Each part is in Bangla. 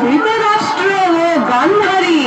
ধৃতরাষ্ট্র ও গান্ধারী।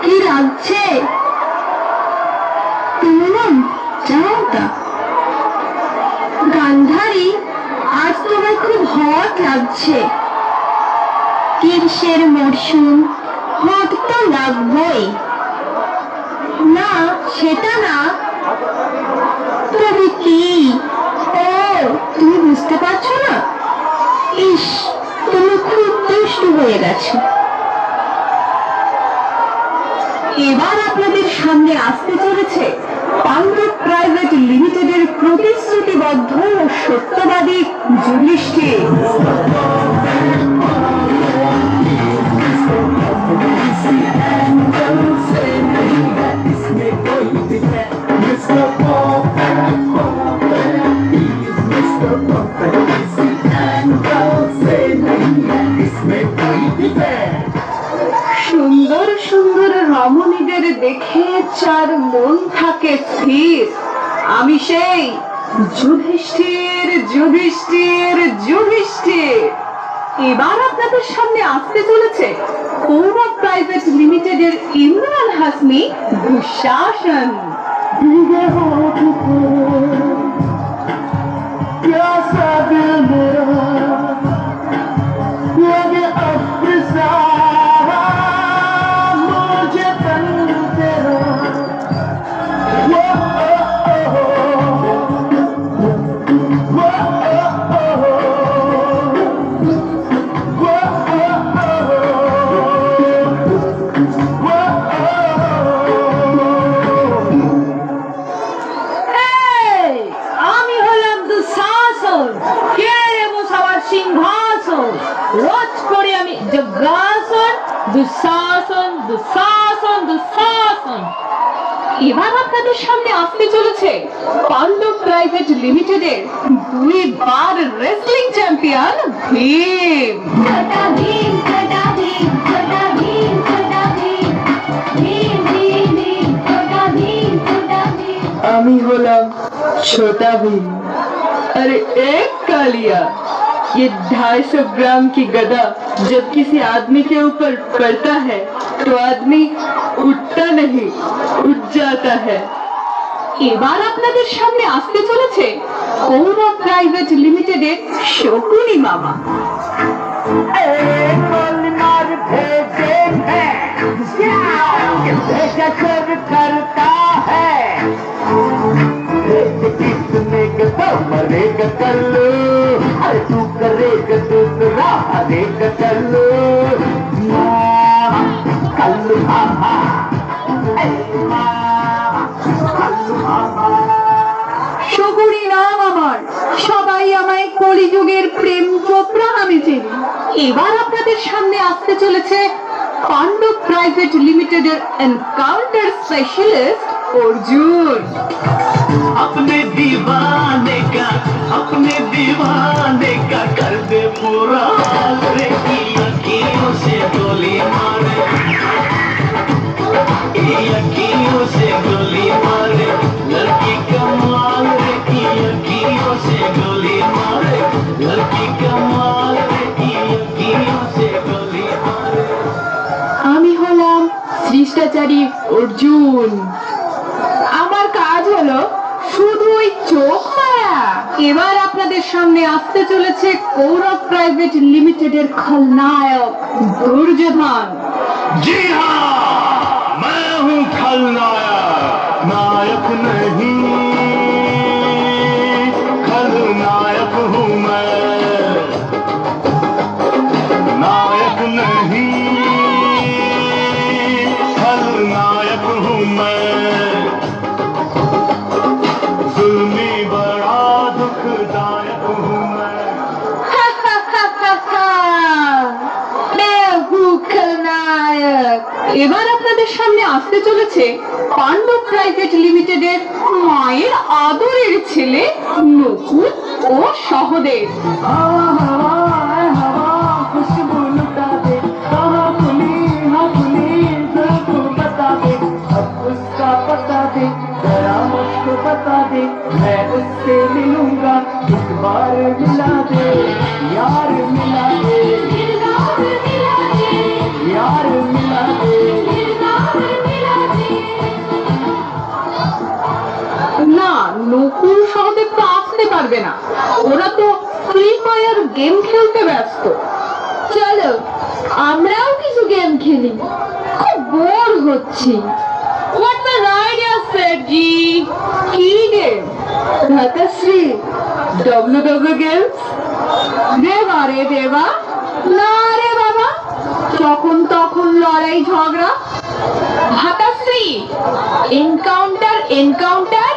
কি লাগছে গান্ধারী? আজ তোমায় খুব হট লাগছে। গ্রীষ্মের মরশুম, হট তো লাগবেই। না সেটা না, তবে কি? ও তুমি বুঝতে পারছো না? ইস, তুমি খুব দুষ্টু হয়ে গেছো। এবার আপনাদের সামনে আসতে চলেছে পাণ্ডব প্রাইভেট লিমিটেডের প্রতিশ্রুতিবদ্ধ ও সত্যবাদী যুধিষ্ঠির। সুন্দর সুন্দর রমণীদের দেখে যার মন থাকে স্থির, আমি সেই যুধিষ্ঠির যুধিষ্ঠির যুধিষ্ঠির। এবার আপনাদের সামনে আসতে চলেছে কৌরব প্রাইভেট লিমিটেডের ইমরান হাসমি দুঃশাসন। রোজ করে আমি যজ্ঞাসন, দুঃশাসন দুঃশাসন দুঃশাসন। এবার আপনাদের সামনে আসতে চলেছে পাণ্ডব প্রাইভেট লিমিটেডের 2 বার রেসলিং চ্যাম্পিয়ন ভীম। আমি হলাম ছোটা भीम। अरे एक कालिया, ये 250 ग्राम की गदा जब किसी आदमी के ऊपर पड़ता है तो आदमी उठता नहीं, उठ जाता है। এবার আপনাদের সামনে আসতে চলেছে কৌরব প্রাইভেট লিমিটেডের শকুনি মামা। करता है मरेगा कल्लू, अरे तू करेगा दूसरा हरेगा कल्लू कल्लू मामा। শকুনি নাম আমার, সবাই আমায় কলিযুগের প্রেম চোপড়া নামে চেনে। এবার আপনাদের সামনে আসতে চলেছে পাণ্ডব প্রাইভেট লিমিটেডের এনকাউন্টার স্পেশালিস্ট অর্জুন। अपने दीवाने का कर दे पूरा हाल रे, यकीनों से गोली मारे, यकीनों से गोली मारे, लड़की कमाल रे की यकीनों से गोली मारे, लड़की कमाल रे की यकीनों से गोली मारे। আমি হলাম শিষ্টাচারী অর্জুন। আমার কাজ হলো শুধু ওই চোখ মারা। এবার আপনাদের সামনে আসতে চলেছে কৌরব প্রাইভেট লিমিটেডের খলনায়ক দুর্যোধন। जी हाँ, मैं हूँ खलनायक, नायक नहीं, खलनायक हूँ मैं, नायक नहीं, खलनायक हूँ मैं, जुल्मी बड़ा दुखदायक हूँ मैं। এবার আপনাদের সামনে আসতে চলেছে পাণ্ডব প্রাইভেট লিমিটেডের মায়ের আদরের ছেলে নকুল ও সহদেব। दे, जरा मुझको बता दे, मैं उससे मिलूंगा, एक बार मिला दे, यार मिला दे, यार मिला दे। না, নকুল সহদেব তো আসতে পারবে না, ওরা তো ফ্রি ফায়ার গেম খেলতে ব্যস্ত। চলো আমরাও কিছু গেম খেলি, খুব বোর হচ্ছি। What's an idea, Sergi? কি গেম? ধাতাশ্রী, WW games. দেবা রে দেবা, না রে বাবা, যখন তখন লড়াই ঝগড়া। ভাতাশ্রী, এনকাউন্টার এনকাউন্টার,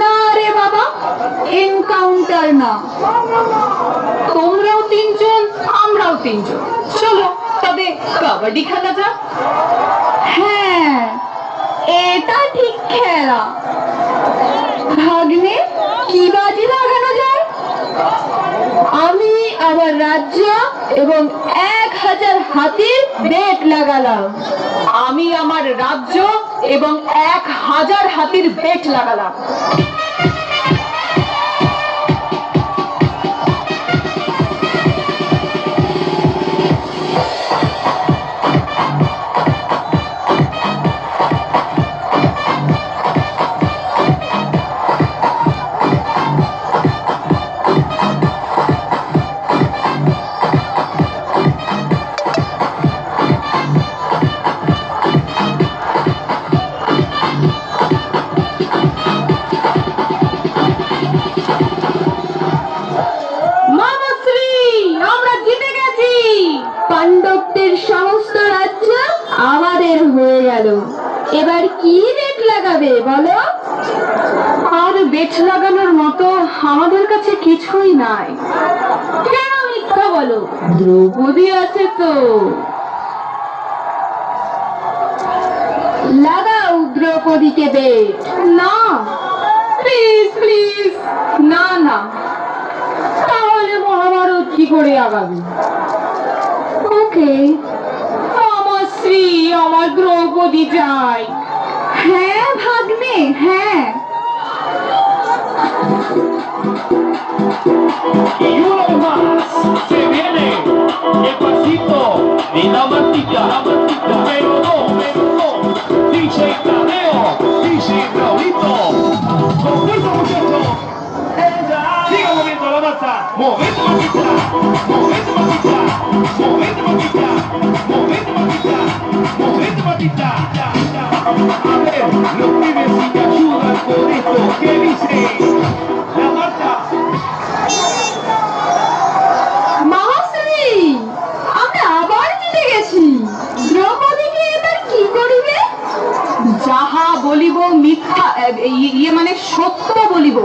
না রে বাবা, এনকাউন্টার না। তোমরাও তিনজন, আমরাও তিনজন, চলো তবে কাবাডি খেলা যাক। হ্যাঁ, এটা ঠিক খেলা। ভাগ্নে, কি বাজি লাগানো যায়? আমি আমার রাজ্য এবং 1000 হাতির বেট লাগালাম। আমি আমার রাজ্য এবং 1000 হাতির বেট লাগালাম। পাণ্ডবদের সমস্ত রাজ্য আমাদের হয়ে গেল। এবার কি বেট লাগাবে বলো? আর বেট লাগানোর মতো আমাদের কাছে কিছুই নাই। কেন মিথ্যা বলো? দ্রৌপদী আছে তো। লাগাও দ্রৌপদীকে বেট। না প্লিজ প্লিজ, না না, তাহলে মহাভারত কি করে আগাবে? ওকে, আমার শ্রী, আমার দ্রৌপদী চাই। হ্যাঁ ভাগ্নে, হ্যাঁ। Y una vez más se viene el pasito de la martica, pero no, DJ Tadeo, DJ Raulito, con fuerza muchachos, sigan moviendo la masa, movete mamita, movete mamita, movete mamita, movete mamita, movete mamita. A ver, los pibes si te ayudan con esto, ¿qué dice? La Marta. মহাশ্রী, আমরা আবার জিতে গেছি। দ্রৌপদীকে এবার কি করিবে? যাহা বলিব মিথ্যা, ইয়ে মানে সত্য বলিব,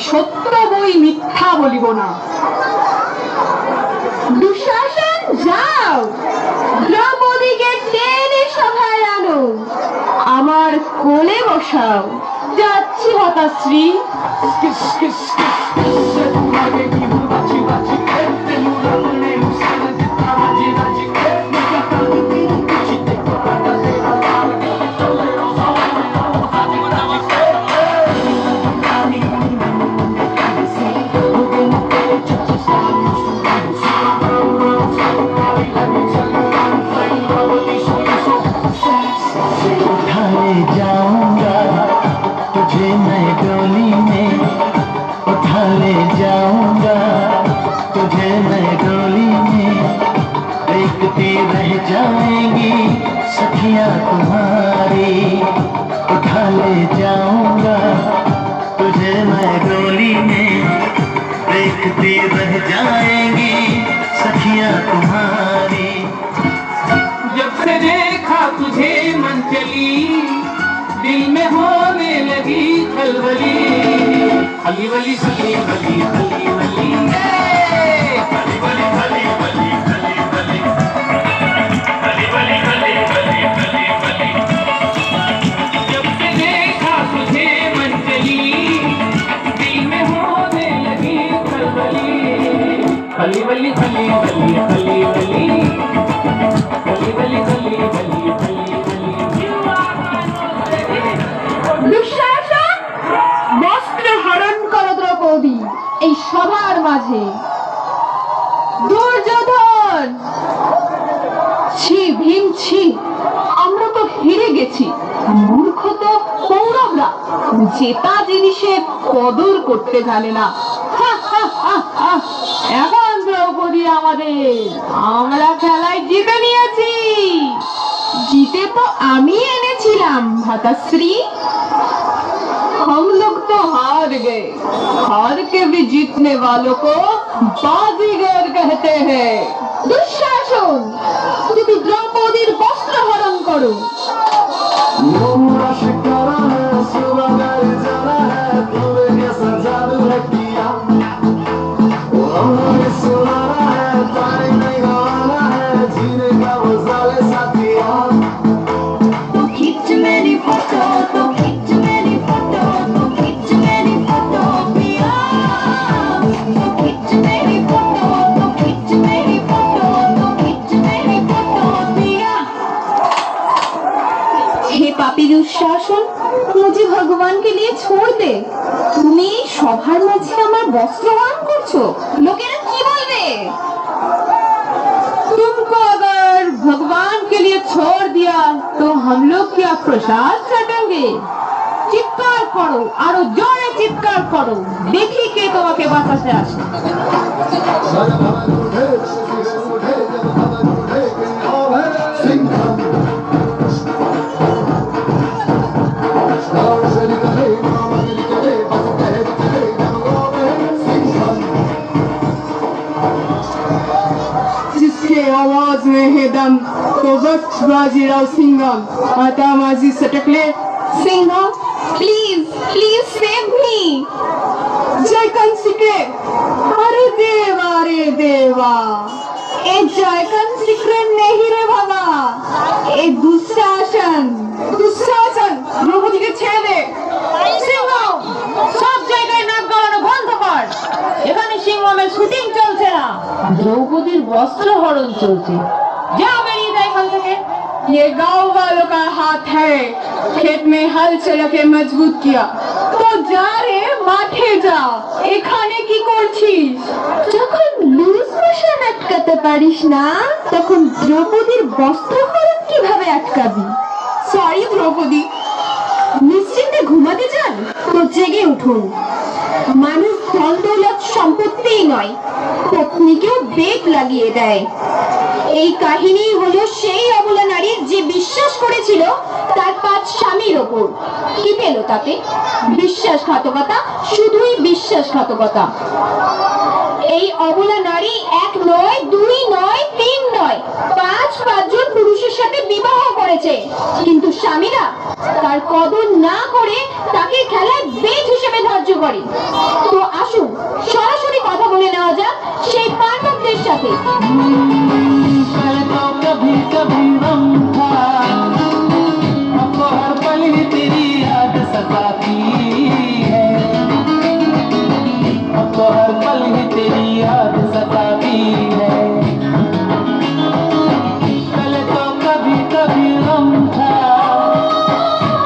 সত্য বই মিথ্যা বলিব না। দুঃশাসন, যাও দ্রৌপদীকে টেনে সভায় আনো, আমার কোলে বসাও। যাচ্ছি হতাশ্রী। उठाए जाऊंगा तुझे मैं डोली में, उठा ले जाऊंगा तुझे मैं डोली में, देखती रह जाएंगी सखियां तुम्हारी, उठा ले जाऊंगा तुझे मैं डोली में, देखती रह जाएंगी सखियां तुम्हारी। जब से देखा तुझे मन चली, दिल में होने लगी खलबली, हली वली हली वली हली वली, हली वली हली वली हली वली, हली वली हली वली हली वली। जब से देखा तुझे मन चली, दिल में होने लगी खलबली, हली वली हली वली हली वली, দুঃশাসন, বস্ত্র হরণ করো দ্রৌপদী এই সবার মাঝে। দুর্যোধন, ছি ভীম ছি, আমরা তো হেরে গেছি। মূর্খ তো কৌরবরা, জেতা জিনিসের কদর করতে জানে না। হা, হা, হা, হা। এখন দ্রৌপদী আমাদের, আমরা খেলায় জিতে নিয়েছি। জিতে তো আমি এনেছিলাম ভ্রাতাশ্রী। हम लोग तो हार गए, हार के भी जीतने वालों को बाजीगर कहते हैं। दुशासन, তুমি দ্রৌপদীর বস্ত্র হরণ করো। पूरा शिकारा है सुरागर जाना है तुम्हें कैसा जादू है किया वो हमने सुनाना है टाइम नहीं गवाना है जीने का मजा ले साथिया तो खींच मेरी फोटो, तो खींच मेरी फोटो, तो खींच मेरी फोटो पिया। तो खींच मेरी फोटो, तो खींच मेरी फोटो, तो खींच मेरी फोटो पिया। हे पापी दुशासन, मुझे भगवान के लिए छोड़ दे। তুমি সবার মাঝে আমার বস্ত্র হরণ করছো, লোকেরা কি বলবে? तुमको अगर भगवान के लिए छोड़ दिया तो हम लोग क्या प्रसाद चटेंगे? চিৎকার করো, আরো জোরে চিৎকার করো, দেখি কে তোমাকে বাঁচাতে আসে। जिसके आवाज में है दम तो वक्त बाजीराव सिंघम आता माजी सटकले Singham, please please save me. जयकन सिके अरे देवा এ জয়কান সিক্রেট নেই রে বাবা, এ দুঃশাসন। दुशासन द्रौपदीকে ছেড়ে দে। সিংহম, সব জায়গায় নাক গলানো বন্ধ কর। এখানে সিংহমের শুটিং চলছে না, দ্রৌপদীর বস্ত্র হরণ চলছে। যা বেরিয়ে যায় এখান থেকে। ये गांव वालों का हाथ है, खेत में हल चला के मजबूत किया तो जा रे माठे जा, এখানে কি করছিস? যখন লুজ মোশন আটকাতে পারিস না, তখন দ্রৌপদীর বস্ত্র হরণ কিভাবে আটকাবি? সরি দ্রৌপদী, নিশ্চিন্তে ঘুমাতে যান তো জেগে উঠুন। মানুষ ধন দৌলত সম্পত্তিই নয়, পত্নীকেও বেগ লাগিয়ে দেয়। এই কাহিনী হলো সেই অবলা নারীর যে বিশ্বাস করেছিল তার 5 স্বামীর ওপর। কি পেল তাতে? বিশ্বাসঘাতকতা, শুধুই বিশ্বাসঘাতকতা। এই অবলা নারী 1 নয়, 2 নয়, 3 নয়, 5 জন পুরুষের সাথে বিবাহ করেছে, কিন্তু স্বামীরা তার কদর না করে তাকে খেলায় বেজ হিসেবে ধার্য করে। তো আসুন সরাসরি কথা বলে নেওয়া যাক সেই পাণ্ডবদের সাথে। पहले तो कभी कभी गम था अब तो हर पल ही तेरी याद सताती है अब तो हर पल ही तेरी याद सताती है पहले तो कभी कभी गम था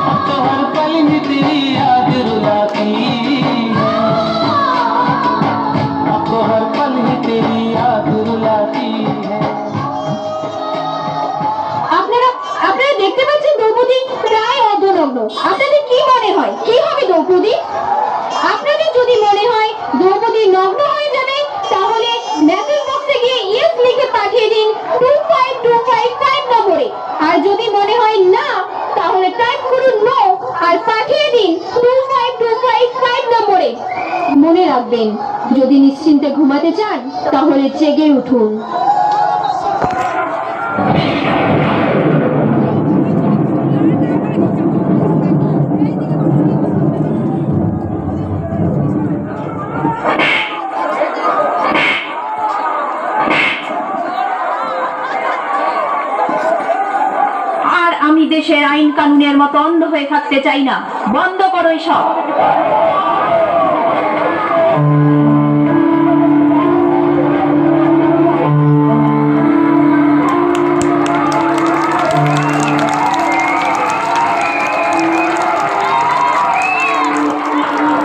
अब तो हर पल ही तेरी याद रुलाती है अब तो हर पल ही तेरी याद रुलाती है আপনারা দেখতে পাচ্ছেন দ্রৌপদী প্রায় অর্ধনগ্ন। আপনাদের কি মনে হয় কি হবে দ্রৌপদী? আপনাদের যদি মনে হয় দ্রৌপদী নগ্ন হয়ে যাবে, তাহলে মেসেজ বক্সে গিয়ে ইয়েস লিখে পাঠিয়ে দিন 25255 নম্বরে। আর যদি মনে হয় না, তাহলে টাইপ করুন নো আর পাঠিয়ে দিন 25255 নম্বরে। মনে রাখবেন, যদি নিশ্চিন্তে ঘুমাতে চান তাহলে জেগে উঠুন। দেশের আইন কানুনের মতো অন্ধ হয়ে থাকতে চাই না। বন্ধ করো এসব।